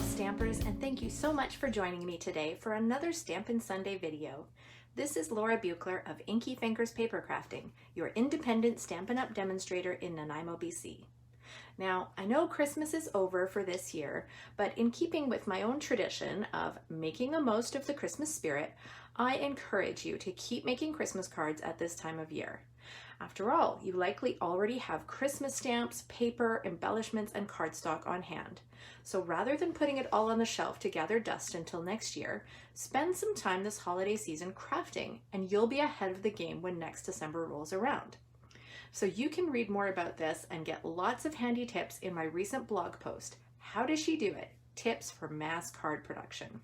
Stampers, and thank you so much for joining me today for another Stampin' Sunday video. This is Laura Buechler of Inky Fingers Papercrafting, your independent Stampin' Up! Demonstrator in Nanaimo, BC. Now, I know Christmas is over for this year, but in keeping with my own tradition of making the most of the Christmas spirit, I encourage you to keep making Christmas cards at this time of year. After all, you likely already have Christmas stamps, paper, embellishments, and cardstock on hand. So rather than putting it all on the shelf to gather dust until next year, spend some time this holiday season crafting, and you'll be ahead of the game when next December rolls around. So you can read more about this and get lots of handy tips in my recent blog post, How Does She Do It? Tips for Mass Card Production.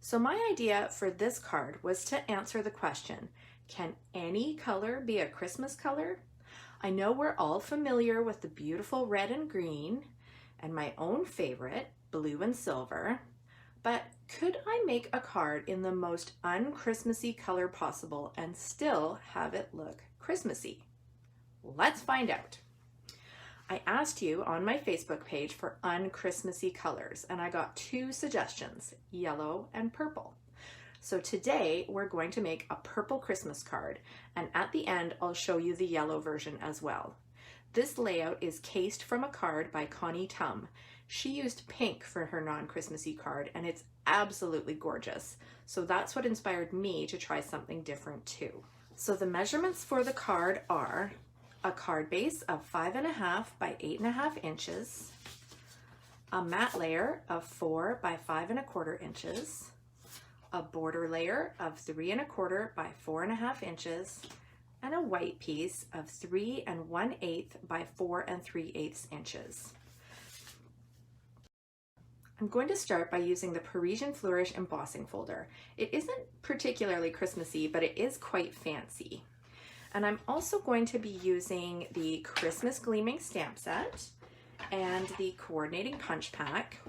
So my idea for this card was to answer the question, can any color be a Christmas color? I know we're all familiar with the beautiful red and green, and my own favorite, blue and silver, but could I make a card in the most un-Christmassy color possible and still have it look Christmassy? Let's find out. I asked you on my Facebook page for un-Christmassy colors, and I got two suggestions, yellow and purple. So today we're going to make a purple Christmas card, and at the end I'll show you the yellow version as well. This layout is cased from a card by Connie Tum. She used pink for her non-Christmassy card, and it's absolutely gorgeous. So that's what inspired me to try something different too. So the measurements for the card are a card base of 5.5 by 8.5 inches, a matte layer of 4 by 5.25 inches, a border layer of 3.25 by 4.5 inches, and a white piece of 3 1/8 by 4 3/8 inches. I'm going to start by using the Parisian Flourish embossing folder. It isn't particularly Christmassy, but it is quite fancy. And I'm also going to be using the Christmas Gleaming stamp set and the coordinating punch pack.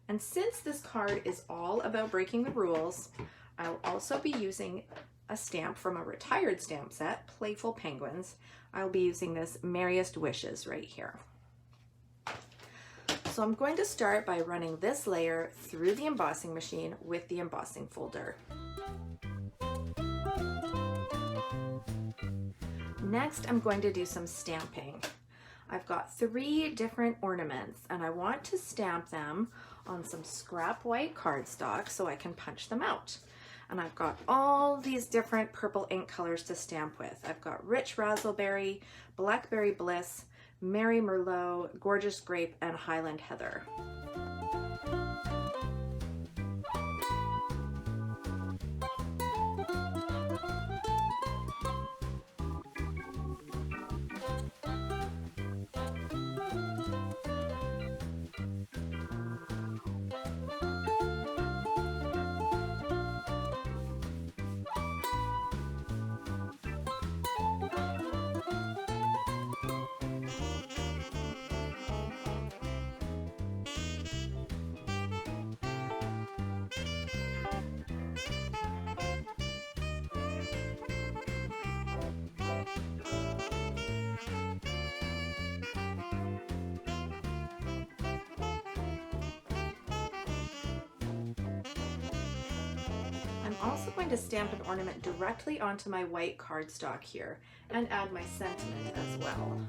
And since this card is all about breaking the rules, I'll also be using a stamp from a retired stamp set, Playful Penguins. I'll be using this Merriest Wishes right here. So I'm going to start by running this layer through the embossing machine with the embossing folder. Next, I'm going to do some stamping. I've got 3 different ornaments, and I want to stamp them on some scrap white cardstock so I can punch them out. And I've got all these different purple ink colors to stamp with. I've got Rich Razzleberry, Blackberry Bliss, Merry Merlot, Gorgeous Grape, and Highland Heather. I'm also going to stamp an ornament directly onto my white cardstock here and add my sentiment as well.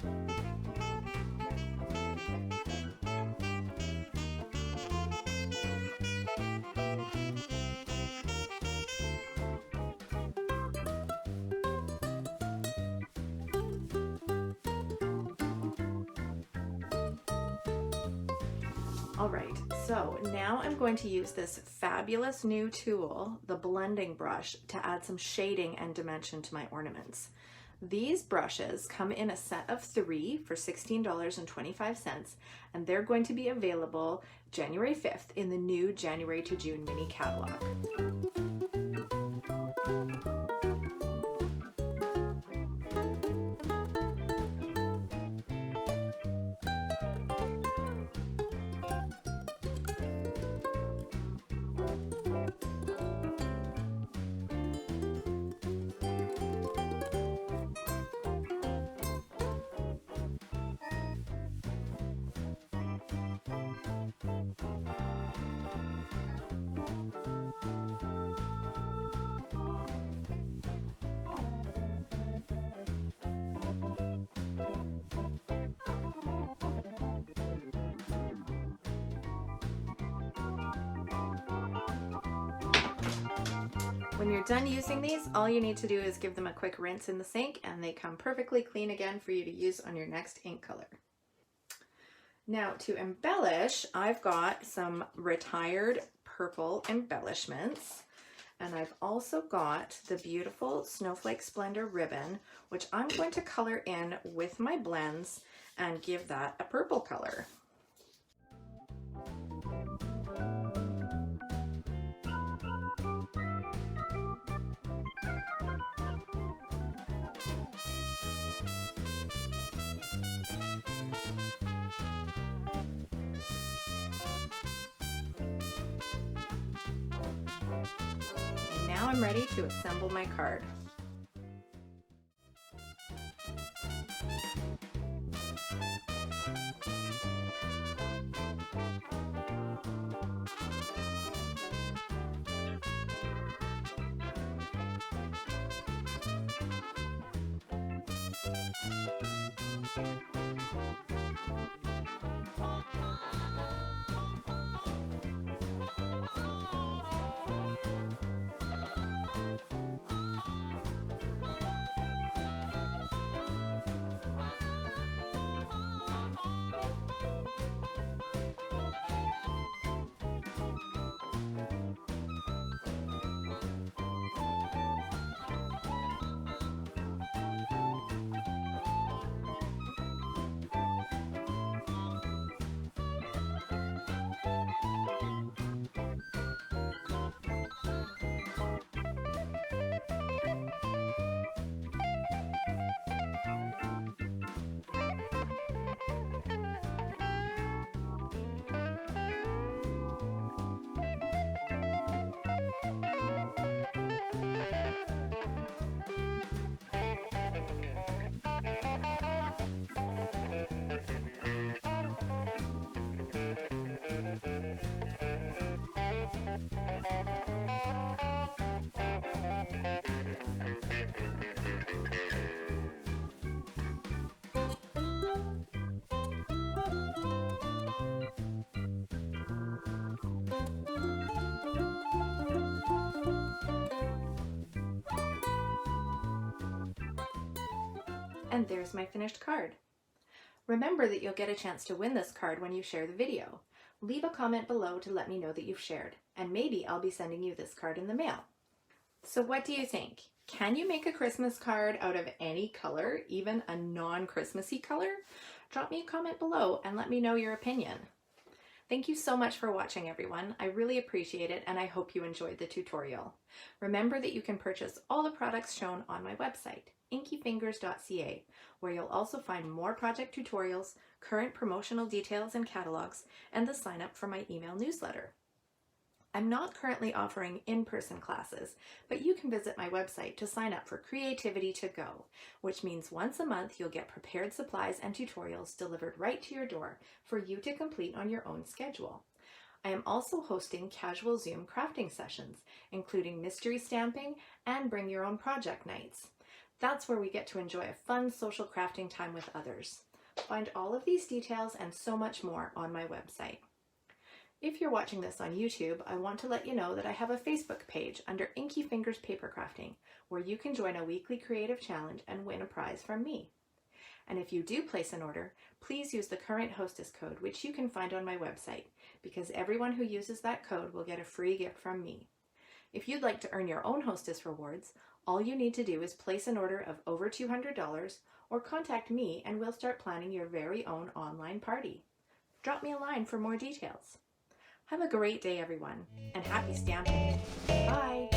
All right, so now I'm going to use this fabulous new tool, the blending brush, to add some shading and dimension to my ornaments. These brushes come in a set of 3 for $16.25, and they're going to be available January 5th in the new January to June mini catalog. you're done using these, all you need to do is give them a quick rinse in the sink and they come perfectly clean again for you to use on your next ink color. Now to embellish, I've got some retired purple embellishments, and I've also got the beautiful Snowflake Splendor ribbon, which I'm going to color in with my blends and give that a purple color. And now I'm ready to assemble my card. And there's my finished card. Remember that you'll get a chance to win this card when you share the video. Leave a comment below to let me know that you've shared, and maybe I'll be sending you this card in the mail. So what do you think? Can you make a Christmas card out of any color, even a non-Christmassy color? Drop me a comment below and let me know your opinion. Thank you so much for watching, everyone. I really appreciate it, and I hope you enjoyed the tutorial. Remember that you can purchase all the products shown on my website, inkyfingers.ca, where you'll also find more project tutorials, current promotional details and catalogs, and the sign up for my email newsletter. I'm not currently offering in-person classes, but you can visit my website to sign up for Creativity to Go, which means once a month you'll get prepared supplies and tutorials delivered right to your door for you to complete on your own schedule. I am also hosting casual Zoom crafting sessions, including mystery stamping and bring your own project nights. That's where we get to enjoy a fun social crafting time with others. Find all of these details and so much more on my website. If you're watching this on YouTube, I want to let you know that I have a Facebook page under Inky Fingers Papercrafting, where you can join a weekly creative challenge and win a prize from me. And if you do place an order, please use the current Hostess code, which you can find on my website, because everyone who uses that code will get a free gift from me. If you'd like to earn your own Hostess rewards, all you need to do is place an order of over $200 or contact me and we'll start planning your very own online party. Drop me a line for more details. Have a great day, everyone, and happy stamping. Bye!